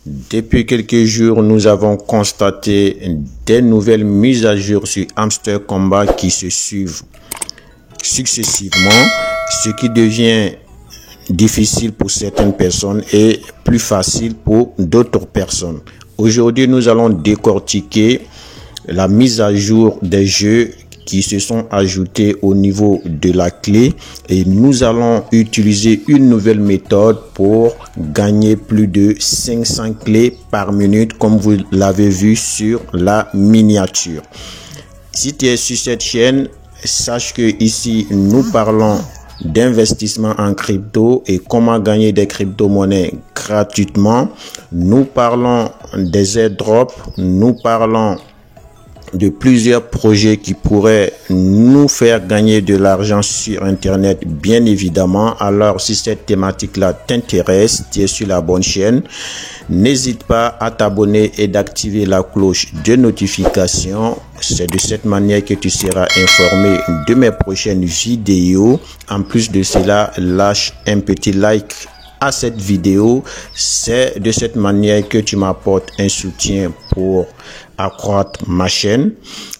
Depuis quelques jours, nous avons constaté des nouvelles mises à jour sur Hamster Komba qui se suivent successivement, ce qui devient difficile pour certaines personnes et plus facile pour d'autres personnes. Aujourd'hui, nous allons décortiquer la mise à jour des jeux qui se sont ajoutés au niveau de la clé et nous allons utiliser une nouvelle méthode pour gagner plus de 500 clés par minute comme vous l'avez vu sur la miniature. Si tu es sur cette chaîne, sache que ici nous parlons d'investissement en crypto et comment gagner des crypto-monnaies gratuitement. Nous parlons des airdrops, nous parlons de plusieurs projets qui pourraient nous faire gagner de l'argent sur internet, bien évidemment. Alors si cette thématique là t'intéresse, tu es sur la bonne chaîne, n'hésite pas à t'abonner et d'activer la cloche de notification. C'est de cette manière que tu seras informé de mes prochaines vidéos. En plus de cela, lâche un petit like à cette vidéo. C'est de cette manière que tu m'apportes un soutien pour accroître ma chaîne.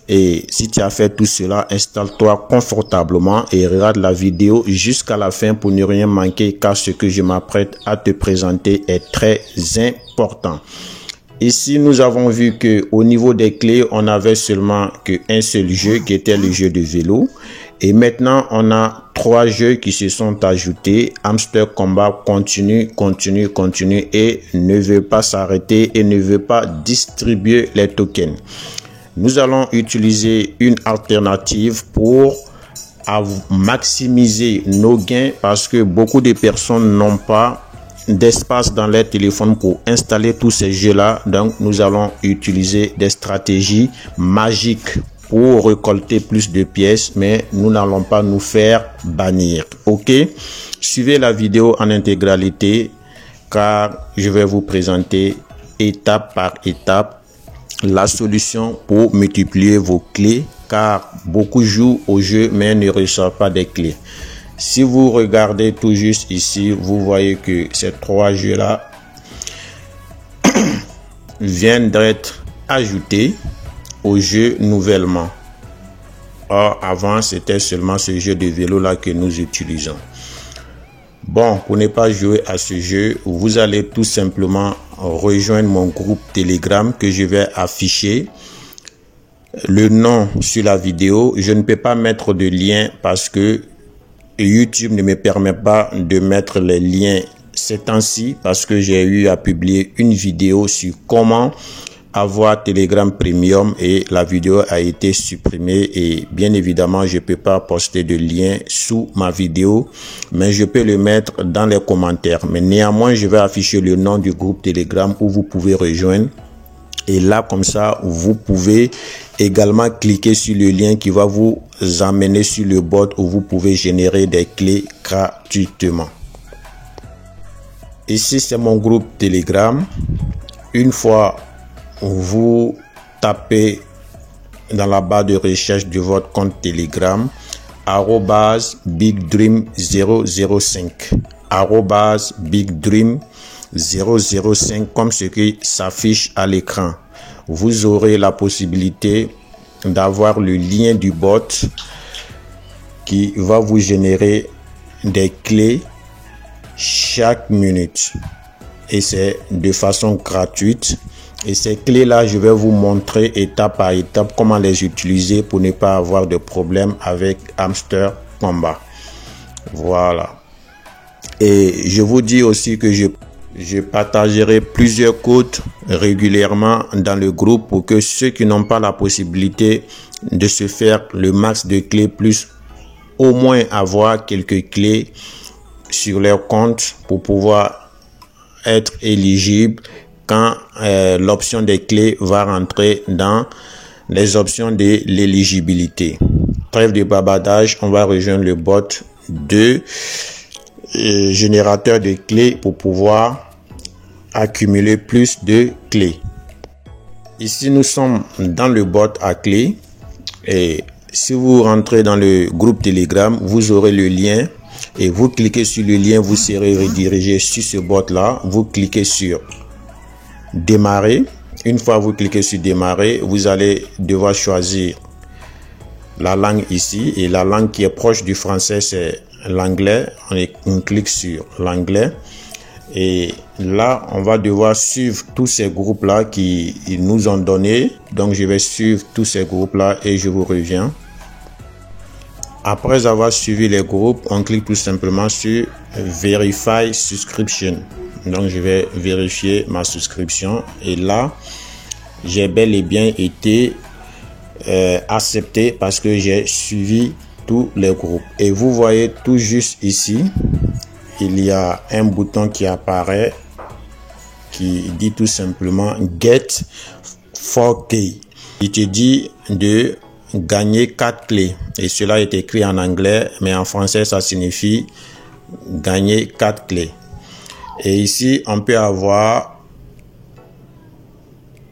Et si tu as fait tout cela, installe-toi confortablement et regarde la vidéo jusqu'à la fin pour ne rien manquer, car ce que je m'apprête à te présenter est très important. Ici, nous avons vu que au niveau des clés, on avait seulement qu'un seul jeu qui était le jeu de vélo. Et maintenant, on a 3 jeux qui se sont ajoutés. Hamster Komba continue et ne veut pas s'arrêter et ne veut pas distribuer les tokens. Nous allons utiliser une alternative pour maximiser nos gains parce que beaucoup de personnes n'ont pas d'espace dans leur téléphone pour installer tous ces jeux-là. Donc, nous allons utiliser des stratégies magiques pour récolter plus de pièces, mais nous n'allons pas nous faire bannir. Ok, suivez la vidéo en intégralité car je vais vous présenter étape par étape la solution pour multiplier vos clés, car beaucoup jouent au jeu mais ne reçoivent pas des clés. Si vous regardez tout juste ici, vous voyez que ces 3 jeux là viennent d'être ajoutés au jeu nouvellement. Or, avant, c'était seulement ce jeu de vélo là que nous utilisons. Bon, pour ne pas jouer à ce jeu, vous allez tout simplement rejoindre mon groupe Telegram que je vais afficher le nom sur la vidéo. Je ne peux pas mettre de lien parce que YouTube ne me permet pas de mettre les liens ces temps-ci parce que j'ai eu à publier une vidéo sur comment avoir Telegram Premium et la vidéo a été supprimée et bien évidemment je peux pas poster de lien sous ma vidéo, mais je peux le mettre dans les commentaires. Mais néanmoins je vais afficher le nom du groupe Telegram où vous pouvez rejoindre et là comme ça vous pouvez également cliquer sur le lien qui va vous amener sur le bot où vous pouvez générer des clés gratuitement. Ici c'est mon groupe Telegram. Une fois vous tapez dans la barre de recherche de votre compte Telegram @BigDream005 @BigDream005 comme ce qui s'affiche à l'écran. Vous aurez la possibilité d'avoir le lien du bot qui va vous générer des clés chaque minute et c'est de façon gratuite. Et ces clés là, je vais vous montrer étape par étape comment les utiliser pour ne pas avoir de problème avec Hamster Komba. Voilà. Et je vous dis aussi que je partagerai plusieurs codes régulièrement dans le groupe pour que ceux qui n'ont pas la possibilité de se faire le max de clés plus au moins avoir quelques clés sur leur compte pour pouvoir être éligible quand l'option des clés va rentrer dans les options de l'éligibilité. Trêve de bavardage, on va rejoindre le bot de générateur de clés pour pouvoir accumuler plus de clés. Ici, nous sommes dans le bot à clés et si vous rentrez dans le groupe Telegram, vous aurez le lien et vous cliquez sur le lien, vous serez redirigé sur ce bot là. Vous cliquez sur démarrer. Une fois vous cliquez sur démarrer, vous allez devoir choisir la langue ici, et la langue qui est proche du français c'est l'anglais. On clique sur l'anglais et là on va devoir suivre tous ces groupes là qui nous ont donné. Donc je vais suivre tous ces groupes là et je vous reviens. Après avoir suivi les groupes, on clique tout simplement sur Verify Subscription. Donc je vais vérifier ma souscription et là j'ai bel et bien été accepté parce que j'ai suivi tous les groupes. Et vous voyez tout juste ici, il y a un bouton qui apparaît qui dit tout simplement Get 4K. Il te dit de gagner 4 clés et cela est écrit en anglais, mais en français ça signifie gagner 4 clés. Et ici on peut avoir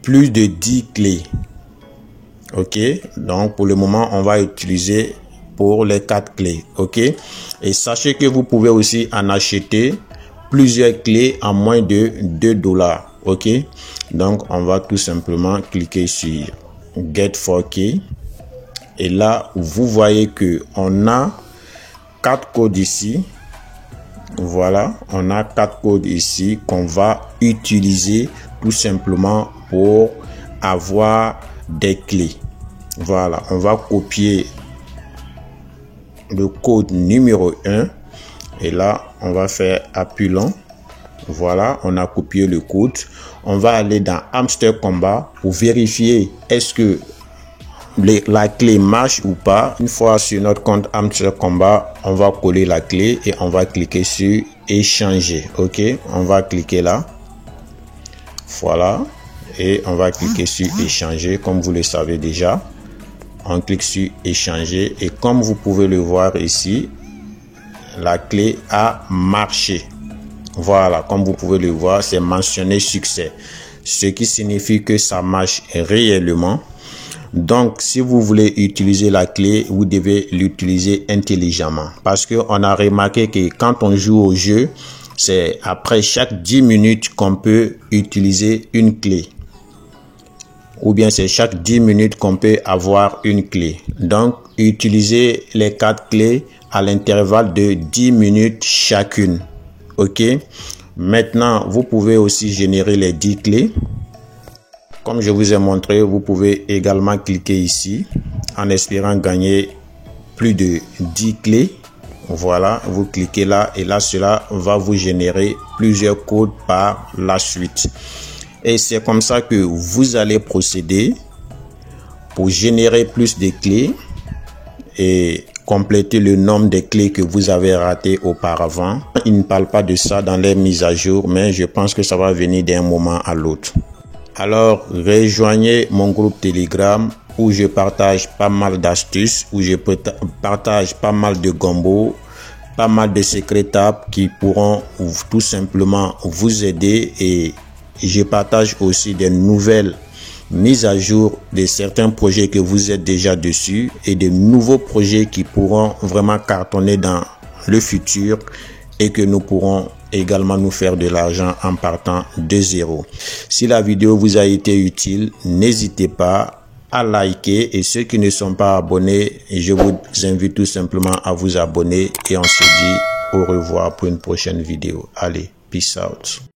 plus de 10 clés. Ok, donc pour le moment on va utiliser pour les 4 clés. Ok, et sachez que vous pouvez aussi en acheter plusieurs clés à moins de $2. Ok, donc on va tout simplement cliquer sur Get 4K et là vous voyez que on a 4 codes ici. Voilà, on a 4 codes ici qu'on va utiliser tout simplement pour avoir des clés. Voilà, on va copier le code numéro 1 et là on va faire appui long. Voilà, on a copié le code. On va aller dans Hamster Combat pour vérifier est-ce que la clé marche ou pas. Une fois sur notre compte Hamster Combat, on va coller la clé et on va cliquer sur échanger. Ok, on va cliquer là. Voilà, et on va cliquer sur échanger comme vous le savez déjà. On clique sur échanger et comme vous pouvez le voir ici, la clé a marché. Voilà, comme vous pouvez le voir, c'est mentionné succès, ce qui signifie que ça marche réellement. Donc si vous voulez utiliser la clé, vous devez l'utiliser intelligemment parce que on a remarqué que quand on joue au jeu, c'est après chaque 10 minutes qu'on peut utiliser une clé. Ou bien c'est chaque 10 minutes qu'on peut avoir une clé. Donc, utilisez les 4 clés à l'intervalle de 10 minutes chacune. Ok. Maintenant, vous pouvez aussi générer les 10 clés. Comme je vous ai montré, vous pouvez également cliquer ici en espérant gagner plus de 10 clés. Voilà, vous cliquez là et là, cela va vous générer plusieurs codes par la suite. Et c'est comme ça que vous allez procéder pour générer plus de clés et compléter le nombre de clés que vous avez raté auparavant. Ils ne parlent pas de ça dans les mises à jour, mais je pense que ça va venir d'un moment à l'autre. Alors, rejoignez mon groupe Telegram où je partage pas mal d'astuces, où je partage pas mal de gombo, pas mal de secrets qui pourront tout simplement vous aider, et je partage aussi des nouvelles mises à jour de certains projets que vous êtes déjà dessus et de nouveaux projets qui pourront vraiment cartonner dans le futur et que nous pourrons également nous faire de l'argent en partant de zéro. Si la vidéo vous a été utile, n'hésitez pas à liker, et ceux qui ne sont pas abonnés, je vous invite tout simplement à vous abonner et on se dit au revoir pour une prochaine vidéo. Allez, peace out.